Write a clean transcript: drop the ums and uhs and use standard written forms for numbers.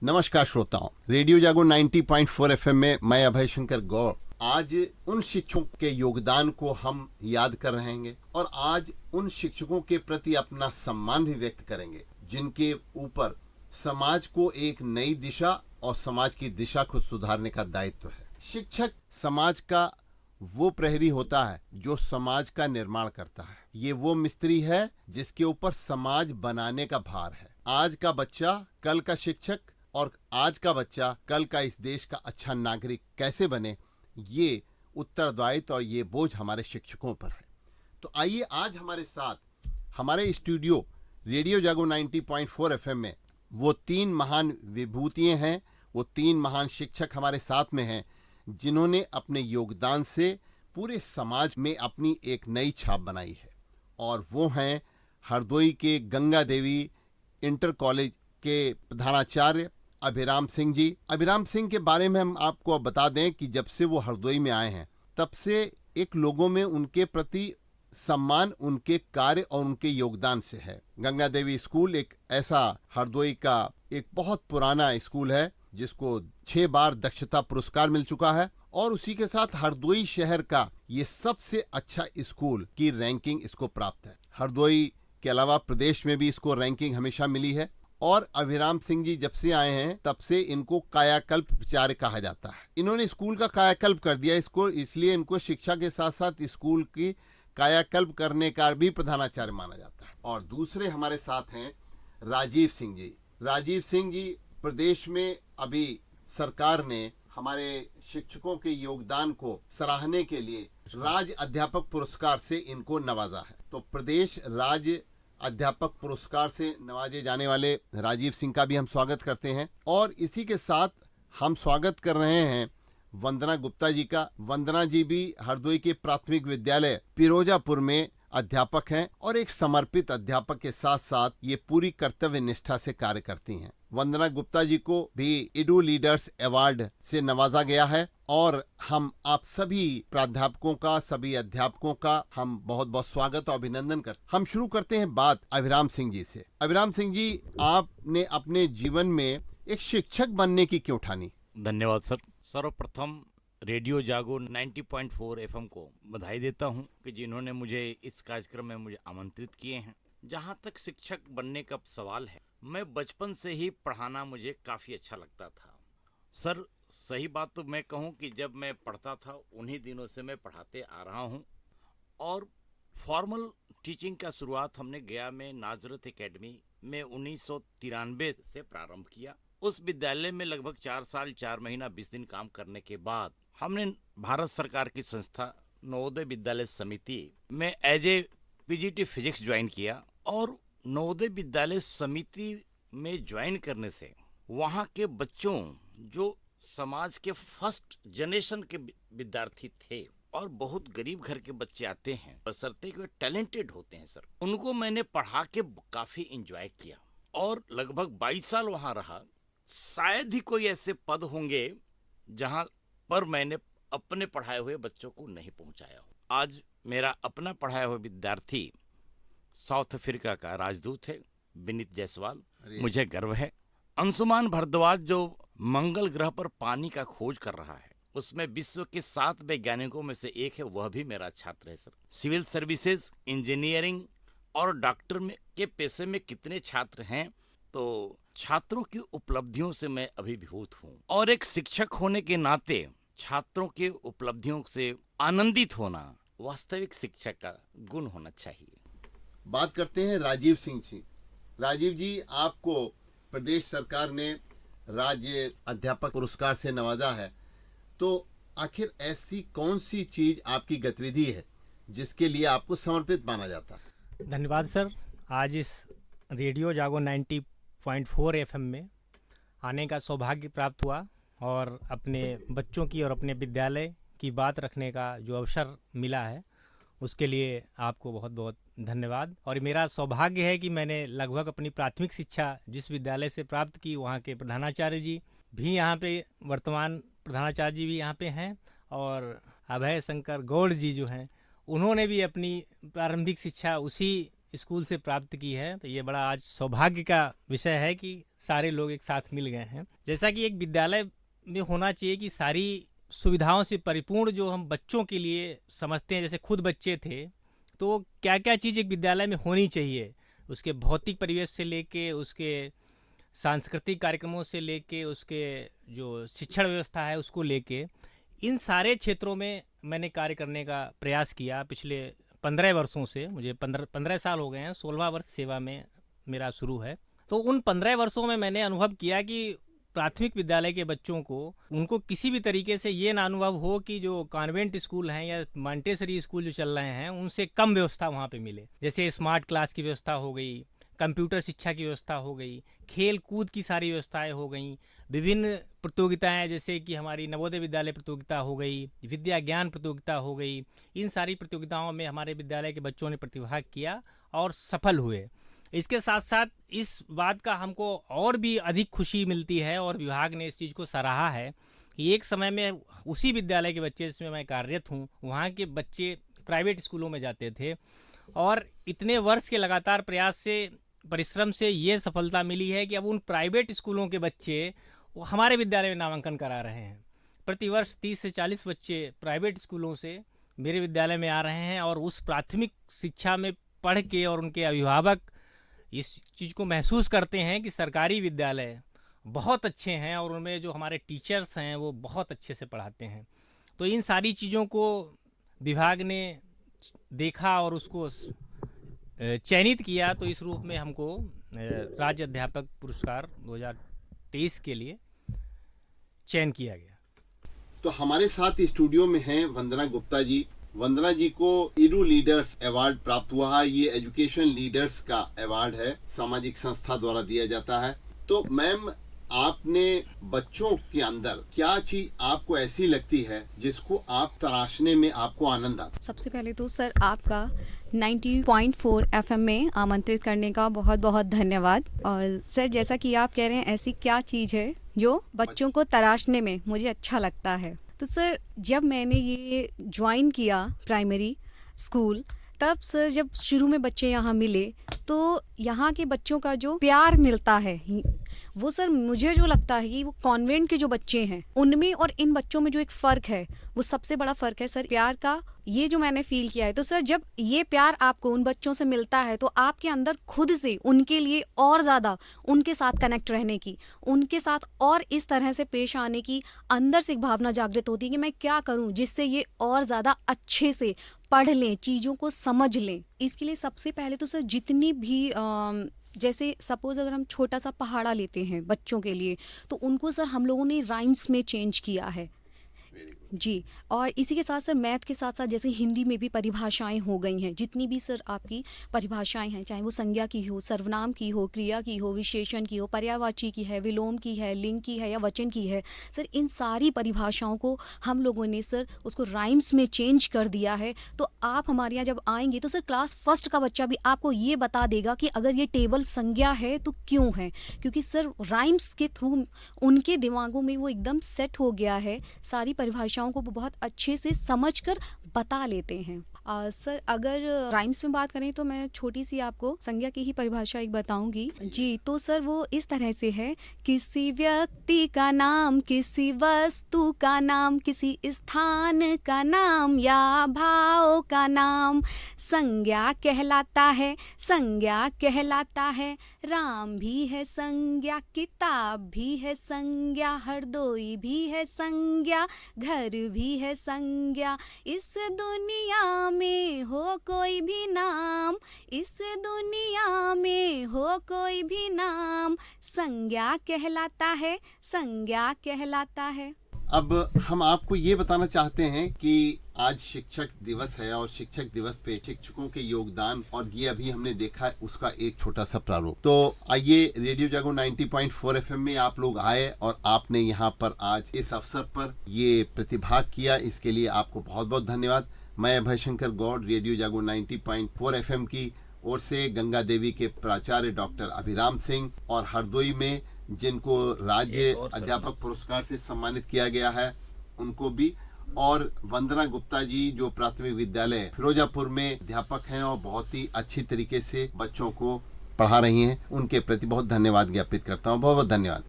नमस्कार श्रोताओं, रेडियो जागो 90.4 एफएम में मैं अभय शंकर गौड़ आज उन शिक्षकों के योगदान को हम याद कर रहे हैं और आज उन शिक्षकों के प्रति अपना सम्मान भी व्यक्त करेंगे जिनके ऊपर समाज को एक नई दिशा और समाज की दिशा को सुधारने का दायित्व है। शिक्षक समाज का वो प्रहरी होता है जो समाज का निर्माण करता है। ये वो मिस्त्री है जिसके ऊपर समाज बनाने का भार है। आज का बच्चा कल का शिक्षक और आज का बच्चा कल का इस देश का अच्छा नागरिक कैसे बने, ये उत्तरदायित्व और ये बोझ हमारे शिक्षकों पर है। तो आइए आज हमारे साथ हमारे स्टूडियो रेडियो जागो 90.4 एफएम में वो तीन महान विभूतियां हैं, वो तीन महान शिक्षक हमारे साथ में हैं जिन्होंने अपने योगदान से पूरे समाज में अपनी एक नई छाप बनाई है। और वो हैं हरदोई के गंगा देवी इंटर कॉलेज के प्रधानाचार्य अभिराम सिंह जी। अभिराम सिंह के बारे में हम आपको बता दें कि जब से वो हरदोई में आए हैं तब से एक लोगों में उनके प्रति सम्मान उनके कार्य और उनके योगदान से है। गंगा देवी स्कूल एक ऐसा हरदोई का एक बहुत पुराना स्कूल है जिसको 6 बार दक्षता पुरस्कार मिल चुका है और उसी के साथ हरदोई शहर का ये सबसे अच्छा स्कूल की रैंकिंग इसको प्राप्त है। हरदोई के अलावा प्रदेश में भी इसको रैंकिंग हमेशा मिली है। और अभिराम सिंह जी जब से आए हैं तब से इनको कायाकल्प प्राचार्य कहा जाता है। इन्होंने स्कूल का कायाकल्प कर दिया इसको, इसलिए इनको शिक्षा के साथ साथ स्कूल की कायाकल्प करने का भी प्रधानाचार्य माना जाता है। और दूसरे हमारे साथ हैं राजीव सिंह जी। राजीव सिंह जी प्रदेश में अभी सरकार ने हमारे शिक्षकों के योगदान को सराहने के लिए राज्य अध्यापक पुरस्कार से इनको नवाजा है। तो प्रदेश राज्य अध्यापक पुरस्कार से नवाजे जाने वाले राजीव सिंह का भी हम स्वागत करते हैं। और इसी के साथ हम स्वागत कर रहे हैं वंदना गुप्ता जी का। वंदना जी भी हरदोई के प्राथमिक विद्यालय पिरोजापुर में अध्यापक हैं और एक समर्पित अध्यापक के साथ साथ ये पूरी कर्तव्य निष्ठा से कार्य करती हैं। वंदना गुप्ता जी को भी इडू लीडर्स अवार्ड से नवाजा गया है और हम आप सभी प्राध्यापकों का, सभी अध्यापकों का हम बहुत बहुत स्वागत और अभिनंदन करते हैं। हम शुरू करते हैं बात अभिराम सिंह जी से। अभिराम सिंह जी, आपने अपने जीवन में एक शिक्षक बनने की क्यों ठानी? धन्यवाद सर। सर्वप्रथम रेडियो जागो 90.4 एफएम को बधाई देता हूं कि जिन्होंने मुझे इस कार्यक्रम में मुझे आमंत्रित किए हैं। जहां तक शिक्षक बनने का सवाल है, मैं बचपन से ही पढ़ाना मुझे काफ़ी अच्छा लगता था। सर, सही बात तो मैं कहूं कि जब मैं पढ़ता था उन्हीं दिनों से मैं पढ़ाते आ रहा हूं। और फॉर्मल टीचिंग का शुरुआत हमने गया में नाजरत एकेडमी में 1993 से प्रारंभ किया। उस विद्यालय में लगभग 4 साल 4 महीना 20 दिन काम करने के बाद हमने भारत सरकार की संस्था नवोदय विद्यालय समिति में as a PGT physics join किया। और नवोदय विद्यालय समिति में ज्वाइन करने से वहाँ के बच्चों जो समाज के फर्स्ट जनरेशन के विद्यार्थी थे और बहुत गरीब घर के बच्चे आते हैं, बशर्ते कि वे टैलेंटेड होते हैं सर, उनको मैंने पढ़ा के काफ़ी एंजॉय किया और लगभग 22 साल वहाँ रहा। शायद ही कोई ऐसे पद होंगे जहां पर मैंने अपने पढ़ाए हुए बच्चों को नहीं पहुंचाया हो। आज मेरा अपना पढ़ाया हुआ विद्यार्थी साउथ अफ्रीका का राजदूत है, विनीत जायसवाल, मुझे गर्व है। अंशुमान भारद्वाज जो मंगल ग्रह पर पानी का खोज कर रहा है, उसमें विश्व के 7 वैज्ञानिकों में से एक है, वह भी मेरा छात्र है सर। सिविल सर्विसेज, इंजीनियरिंग और डॉक्टर में के पेशे में कितने छात्र हैं, तो छात्रों की उपलब्धियों से मैं अभिभूत हूँ। और एक शिक्षक होने के नाते छात्रों के उपलब्धियों से आनंदित होना वास्तविक शिक्षक का गुण होना चाहिए। बात करते हैं राजीव सिंह जी। राजीव जी, आपको प्रदेश सरकार ने राज्य अध्यापक पुरस्कार से नवाजा है, तो आखिर ऐसी कौन सी चीज आपकी गतिविधि है जिसके लिए आपको समर्पित माना जाता है? धन्यवाद सर। आज इस रेडियो जागो 90.4 एफएम में आने का सौभाग्य प्राप्त हुआ और अपने बच्चों की और अपने विद्यालय की बात रखने का जो अवसर मिला है उसके लिए आपको बहुत बहुत धन्यवाद। और मेरा सौभाग्य है कि मैंने लगभग अपनी प्राथमिक शिक्षा जिस विद्यालय से प्राप्त की, वहाँ के प्रधानाचार्य जी भी यहाँ पे, वर्तमान प्रधानाचार्य जी भी यहाँ पे हैं, और अभय शंकर गौड़ जी जो हैं उन्होंने भी अपनी प्रारंभिक शिक्षा उसी स्कूल से प्राप्त की है। तो ये बड़ा आज सौभाग्य का विषय है कि सारे लोग एक साथ मिल गए हैं। जैसा कि एक विद्यालय में होना चाहिए कि सारी सुविधाओं से परिपूर्ण जो हम बच्चों के लिए समझते हैं, जैसे खुद बच्चे थे तो क्या क्या चीज़ एक विद्यालय में होनी चाहिए, उसके भौतिक परिवेश से लेके उसके सांस्कृतिक कार्यक्रमों से लेके उसके जो शिक्षण व्यवस्था है उसको लेके, इन सारे क्षेत्रों में मैंने कार्य करने का प्रयास किया पिछले 15 वर्षों से। मुझे 15 साल हो गए हैं, 16वां वर्ष सेवा में मेरा शुरू है। तो उन 15 वर्षों में मैंने अनुभव किया कि प्राथमिक विद्यालय के बच्चों को, उनको किसी भी तरीके से ये ना अनुभव हो कि जो कॉन्वेंट स्कूल हैं या मॉन्टेसरी स्कूल जो चल रहे हैं उनसे कम व्यवस्था वहाँ पे मिले। जैसे स्मार्ट क्लास की व्यवस्था हो गई, कंप्यूटर शिक्षा की व्यवस्था हो गई, खेल कूद की सारी व्यवस्थाएं हो गई, विभिन्न प्रतियोगिताएं जैसे कि हमारी नवोदय विद्यालय प्रतियोगिता हो गई, विद्या ज्ञान प्रतियोगिता हो गई। इन सारी प्रतियोगिताओं में हमारे विद्यालय के बच्चों ने प्रतिभाग किया और सफल हुए। इसके साथ साथ इस बात का हमको और भी अधिक खुशी मिलती है और विभाग ने इस चीज़ को सराहा है कि एक समय में उसी विद्यालय के बच्चे जिसमें मैं कार्यरत हूँ, वहाँ के बच्चे प्राइवेट स्कूलों में जाते थे और इतने वर्ष के लगातार प्रयास से, परिश्रम से ये सफलता मिली है कि अब उन प्राइवेट स्कूलों के बच्चे वो हमारे विद्यालय में नामांकन करा रहे हैं। प्रतिवर्ष 30 से 40 बच्चे प्राइवेट स्कूलों से मेरे विद्यालय में आ रहे हैं और उस प्राथमिक शिक्षा में पढ़ के और उनके अभिभावक इस चीज़ को महसूस करते हैं कि सरकारी विद्यालय बहुत अच्छे हैं और उनमें जो हमारे टीचर्स हैं वो बहुत अच्छे से पढ़ाते हैं। तो इन सारी चीज़ों को विभाग ने देखा और उसको चयनित किया, तो इस रूप में हमको राज्य अध्यापक पुरस्कार 2023 के लिए चयन किया गया। तो हमारे साथ स्टूडियो में हैं वंदना गुप्ता जी। वंदना जी को ईडू लीडर्स अवार्ड प्राप्त हुआ है। ये एजुकेशन लीडर्स का अवार्ड है, सामाजिक संस्था द्वारा दिया जाता है। तो मैम, आपने बच्चों के अंदर क्या चीज आपको ऐसी लगती है जिसको आप तराशने में आपको आनंद आता? सबसे पहले तो सर आपका 90.4 FM में आमंत्रित करने का बहुत बहुत धन्यवाद। और सर जैसा कि आप कह रहे हैं, ऐसी क्या चीज़ है जो बच्चों को तराशने में मुझे अच्छा लगता है। तो सर जब मैंने ये ज्वाइन किया प्राइमरी स्कूल, तब सर जब शुरू में बच्चे यहाँ मिले तो यहाँ के बच्चों का जो प्यार मिलता है वो सर मुझे जो लगता है कि वो कॉन्वेंट के जो बच्चे हैं उनमें और इन बच्चों में जो एक फ़र्क है वो सबसे बड़ा फ़र्क है सर प्यार का। ये जो मैंने फील किया है, तो सर जब ये प्यार आपको उन बच्चों से मिलता है तो आपके अंदर खुद से उनके लिए और ज़्यादा उनके साथ कनेक्ट रहने की, उनके साथ और इस तरह से पेश आने की अंदर से एक भावना जागृत होती है कि मैं क्या करूं जिससे ये और ज़्यादा अच्छे से पढ़ लें, चीज़ों को समझ लें। इसके लिए सबसे पहले तो सर जितनी भी जैसे सपोज़ अगर हम छोटा सा पहाड़ा लेते हैं बच्चों के लिए, तो उनको सर हम लोगों ने राइम्स में चेंज किया है जी। और इसी के साथ सर मैथ के साथ साथ जैसे हिंदी में भी परिभाषाएं हो गई हैं, जितनी भी सर आपकी परिभाषाएं हैं, चाहे वो संज्ञा की हो, सर्वनाम की हो, क्रिया की हो, विशेषण की हो, पर्यायवाची की है, विलोम की है, लिंग की है या वचन की है, सर इन सारी परिभाषाओं को हम लोगों ने सर उसको राइम्स में चेंज कर दिया है। तो आप हमारे यहाँ जब आएंगे तो सर क्लास फर्स्ट का बच्चा भी आपको ये बता देगा कि अगर ये टेबल संज्ञा है तो क्यों है, क्योंकि सर राइम्स के थ्रू उनके दिमागों में वो एकदम सेट हो गया है, सारी परिभाषाओं को बहुत अच्छे से समझकर बता लेते हैं। सर अगर राइम्स में बात करें तो मैं छोटी सी आपको संज्ञा की ही परिभाषा एक बताऊंगी जी। तो सर वो इस तरह से है, किसी व्यक्ति का नाम, किसी वस्तु का नाम, किसी स्थान का नाम या भाव का नाम संज्ञा कहलाता है, संज्ञा कहलाता है। राम भी है संज्ञा, किताब भी है संज्ञा, हरदोई भी है संज्ञा, घर भी है संज्ञा। इस दुनिया में हो कोई भी नाम, इस दुनिया में हो कोई भी नाम संज्ञा कहलाता है, संज्ञा कहलाता है। अब हम आपको ये बताना चाहते हैं कि आज शिक्षक दिवस है और शिक्षक दिवस पे शिक्षकों के योगदान और ये अभी हमने देखा है उसका एक छोटा सा प्रारूप। तो आइए, रेडियो जागो 90.4 FM में आप लोग आए और आपने यहाँ पर आज इस अवसर पर ये प्रतिभाग किया, इसके लिए आपको बहुत बहुत धन्यवाद। मैं अभयशंकर गौड़, रेडियो जागो 90.4 FM की ओर से गंगा देवी के प्राचार्य डॉक्टर अभिराम सिंह और हरदोई में जिनको राज्य अध्यापक पुरस्कार से सम्मानित किया गया है उनको भी, और वंदना गुप्ता जी जो प्राथमिक विद्यालय फिरोजापुर में अध्यापक हैं और बहुत ही अच्छी तरीके से बच्चों को पढ़ा रही हैं, उनके प्रति बहुत धन्यवाद ज्ञापित करता हूँ। बहुत बहुत धन्यवाद।